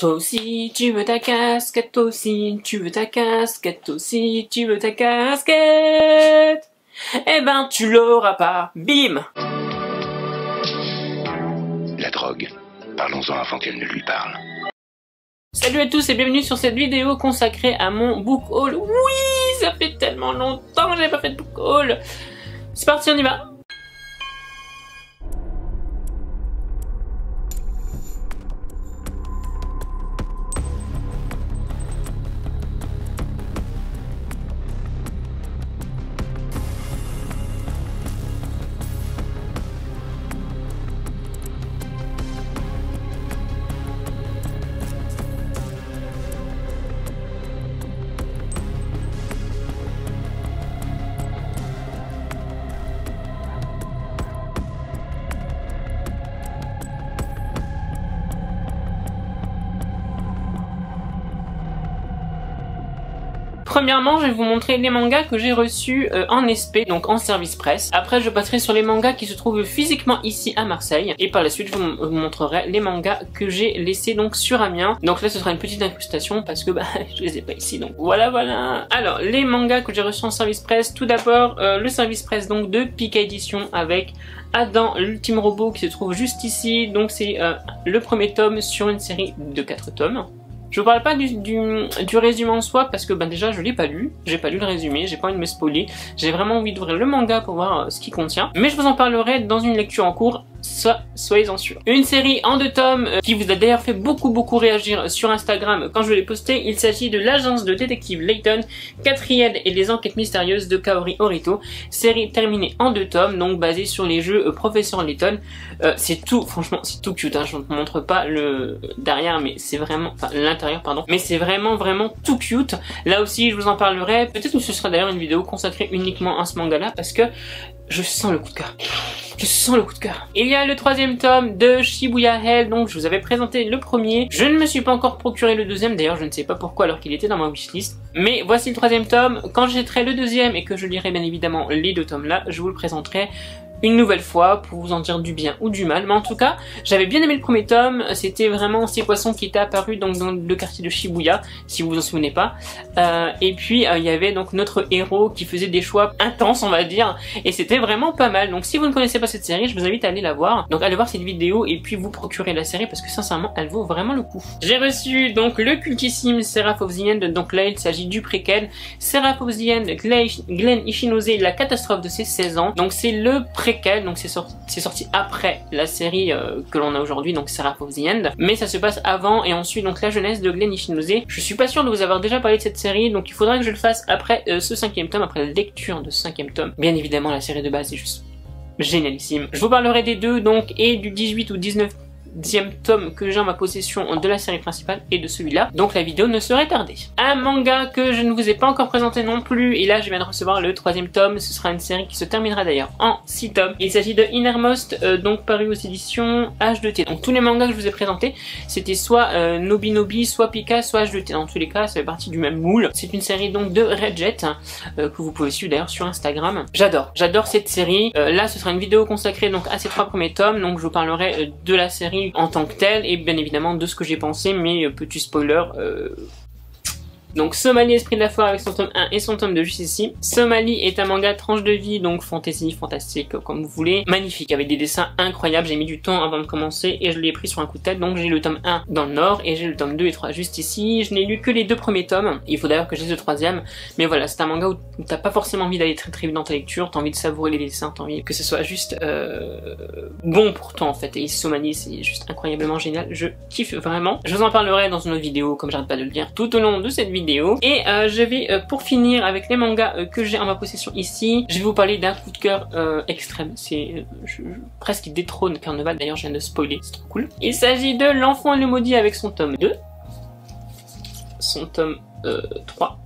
Toi aussi tu veux ta casquette, toi aussi tu veux ta casquette, toi aussi tu veux ta casquette. Eh ben tu l'auras pas, bim. La drogue, parlons-en avant qu'elle ne lui parle. Salut à tous et bienvenue sur cette vidéo consacrée à mon book haul. Oui, ça fait tellement longtemps que j'avais pas fait de book haul. C'est parti, on y va. Premièrement, je vais vous montrer les mangas que j'ai reçus en SP, donc en service presse. Après, je passerai sur les mangas qui se trouvent physiquement ici à Marseille. Et par la suite, je vous montrerai les mangas que j'ai laissés donc sur Amiens. Donc là, ce sera une petite incrustation parce que bah, je les ai pas ici. Donc voilà. Alors, les mangas que j'ai reçus en service presse. Tout d'abord, le service presse donc de Pika Édition avec Adam, l'ultime robot qui se trouve juste ici. Donc c'est le premier tome sur une série de 4 tomes. Je vous parle pas du résumé en soi parce que ben déjà je l'ai pas lu, j'ai pas lu le résumé, j'ai pas envie de me spoiler, j'ai vraiment envie d'ouvrir le manga pour voir ce qu'il contient, mais je vous en parlerai dans une lecture en cours, soyez-en sûrs. Une série en 2 tomes qui vous a d'ailleurs fait beaucoup réagir sur Instagram quand je l'ai posté, il s'agit de l'agence de détective Layton, Catriel et les enquêtes mystérieuses de Kaori Orito, série terminée en 2 tomes, donc basée sur les jeux Professeur Layton. C'est tout, franchement c'est tout cute, hein. Je ne vous montre pas le derrière mais c'est vraiment, enfin l'intérieur pardon, mais c'est vraiment tout cute. Là aussi je vous en parlerai, peut-être que ce sera d'ailleurs une vidéo consacrée uniquement à ce manga là parce que je sens le coup de cœur. Je sens le coup de cœur. Il y a le 3e tome de Shibuya Hell, donc je vous avais présenté le premier. Je ne me suis pas encore procuré le 2e, d'ailleurs je ne sais pas pourquoi alors qu'il était dans ma wishlist. Mais voici le 3e tome. Quand j'achèterai le 2e et que je lirai bien évidemment les 2 tomes là, je vous le présenterai une nouvelle fois pour vous en dire du bien ou du mal, mais en tout cas j'avais bien aimé le premier tome, c'était vraiment ces poissons qui étaient apparus donc dans le quartier de Shibuya, si vous vous en souvenez pas, et puis il y avait donc notre héros qui faisait des choix intenses on va dire, et c'était vraiment pas mal. Donc si vous ne connaissez pas cette série, je vous invite à aller la voir, donc allez voir cette vidéo et puis vous procurer la série parce que sincèrement elle vaut vraiment le coup. J'ai reçu donc le cultissime Seraph of the End, donc là il s'agit du préquel, Seraph of the End, Glen Ichinose, la catastrophe de ses 16 ans, donc c'est le préquel, donc c'est sorti après la série que l'on a aujourd'hui, donc Seraph of the End, mais ça se passe avant et ensuite donc la jeunesse de Glen Ichinose. Je suis pas sûr de vous avoir déjà parlé de cette série, donc il faudra que je le fasse après ce 5e tome, après la lecture de ce 5e tome. Bien évidemment la série de base est juste génialissime. Je vous parlerai des deux donc et du 18 ou 19e tome que j'ai en ma possession de la série principale et de celui-là, donc la vidéo ne serait tardée. Un manga que je ne vous ai pas encore présenté non plus, et là je viens de recevoir le 3e tome, ce sera une série qui se terminera d'ailleurs en 6 tomes. Il s'agit de Innermost, donc paru aux éditions H2T. Donc tous les mangas que je vous ai présentés, c'était soit Nobi, soit Pika, soit H2T. Dans tous les cas, ça fait partie du même moule. C'est une série donc de Red Jet, que vous pouvez suivre d'ailleurs sur Instagram. J'adore cette série. Là ce sera une vidéo consacrée donc à ces 3 premiers tomes, donc je vous parlerai de la série en tant que telle et bien évidemment de ce que j'ai pensé, mais petit spoiler, donc Somalie Esprit de la Foire avec son tome 1 et son tome 2 juste ici. Somalie est un manga tranche de vie, donc fantasy, fantastique comme vous voulez, magnifique avec des dessins incroyables. J'ai mis du temps avant de commencer et je l'ai pris sur un coup de tête, donc j'ai le tome 1 dans le nord et j'ai le tome 2 et 3 juste ici. Je n'ai lu que les 2 premiers tomes, il faut d'ailleurs que je lise le 3e, mais voilà, c'est un manga où t'as pas forcément envie d'aller très vite dans ta lecture, t'as envie de savourer les dessins, t'as envie que ce soit juste bon pour toi en fait, et Somalie c'est juste incroyablement génial, je kiffe vraiment. Je vous en parlerai dans une autre vidéo, comme j'arrête pas de le dire, tout au long de cette vidéo. Et je vais pour finir avec les mangas que j'ai en ma possession ici, je vais vous parler d'un coup de cœur extrême, c'est presque il détrône Carnaval, d'ailleurs je viens de spoiler, c'est trop cool. Il s'agit de L'Enfant et le Maudit avec son tome 2, son tome 3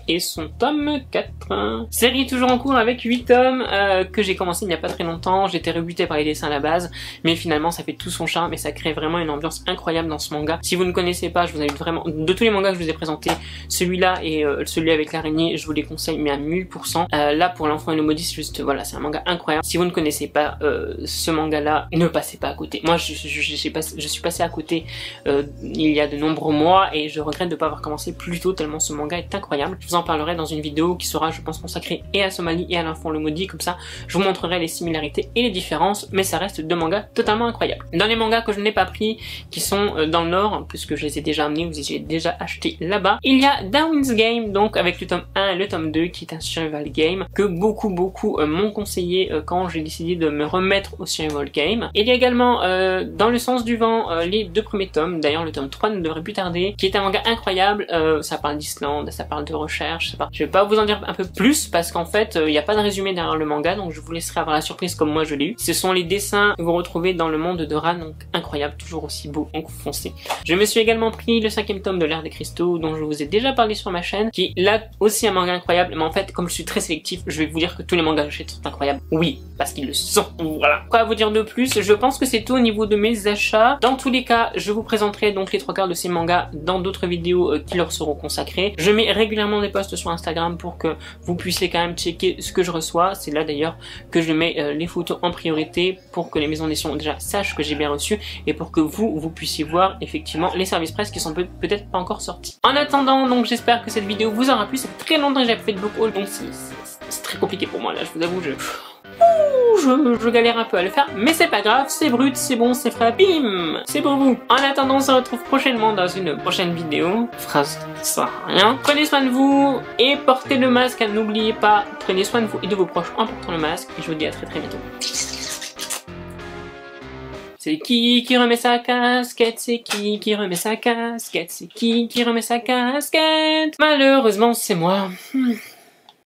et son tome 4. Série toujours en cours avec 8 tomes que j'ai commencé il n'y a pas très longtemps. J'étais rebuté par les dessins à la base, mais finalement ça fait tout son charme et ça crée vraiment une ambiance incroyable dans ce manga. Si vous ne connaissez pas, je vous invite vraiment, de tous les mangas que je vous ai présentés, celui-là et celui avec l'araignée, je vous les conseille mais à 1000%. Là pour l'enfant et le maudit, c'est juste, voilà, c'est un manga incroyable. Si vous ne connaissez pas ce manga là, ne passez pas à côté. Moi je suis passé à côté il y a de nombreux mois et je regrette de ne pas avoir commencé plus tôt tellement ce manga est incroyable. Je vous en parlerai dans une vidéo qui sera, je pense, consacrée et à Somali et à l'enfant le maudit. Comme ça je vous montrerai les similarités et les différences, mais ça reste deux mangas totalement incroyables. Dans les mangas que je n'ai pas pris, qui sont dans le Nord, puisque je les ai déjà amenés, vous les avez déjà achetés là-bas, il y a Darwin's Game, donc avec le tome 1 et le tome 2, qui est un survival game, que beaucoup m'ont conseillé quand j'ai décidé de me remettre au survival game. Il y a également Dans le sens du vent, les 2 premiers tomes, d'ailleurs le tome 3 ne devrait plus tarder, qui est un manga incroyable. Ça parle d'Islande, ça parle de recherche, je vais pas vous en dire un peu plus, parce qu'en fait il n'y a pas de résumé derrière le manga, donc je vous laisserai avoir la surprise comme moi je l'ai eu. Ce sont les dessins que vous retrouvez dans le monde de Ran, donc incroyable, toujours aussi beau, donc foncez. Je me suis également pris le 5e tome de l'ère des cristaux, dont je vous ai déjà parlé sur ma chaîne, qui est là aussi un manga incroyable, mais en fait comme je suis très sélectif, je vais vous dire que tous les mangas que j'achète sont incroyables. Oui, parce qu'ils le sont, voilà. Quoi vous dire de plus? Je pense que c'est tout au niveau de mes achats. Dans tous les cas, je vous présenterai donc les 3/4 de ces mangas dans d'autres vidéos qui leur seront consacrées. Je mets régulièrement des posts sur Instagram pour que vous puissiez quand même checker ce que je reçois. C'est là d'ailleurs que je mets les photos en priorité pour que les maisons d'édition déjà sachent que j'ai bien reçu et pour que vous puissiez voir effectivement les services presse qui sont peut-être pas encore sortis. En attendant, donc j'espère que cette vidéo vous aura plu. Ça fait très longtemps que j'ai fait de book haul, donc c'est très compliqué pour moi là, je vous avoue, je galère un peu à le faire, mais c'est pas grave, c'est brut, c'est bon, c'est frais, bim, c'est pour vous. En attendant, on se retrouve prochainement dans une prochaine vidéo. Phrase qui sert à rien. Prenez soin de vous et portez le masque, n'oubliez pas, prenez soin de vous et de vos proches en portant le masque, et je vous dis à très bientôt. C'est qui remet sa casquette? C'est qui remet sa casquette? C'est qui remet sa casquette? Malheureusement, c'est moi.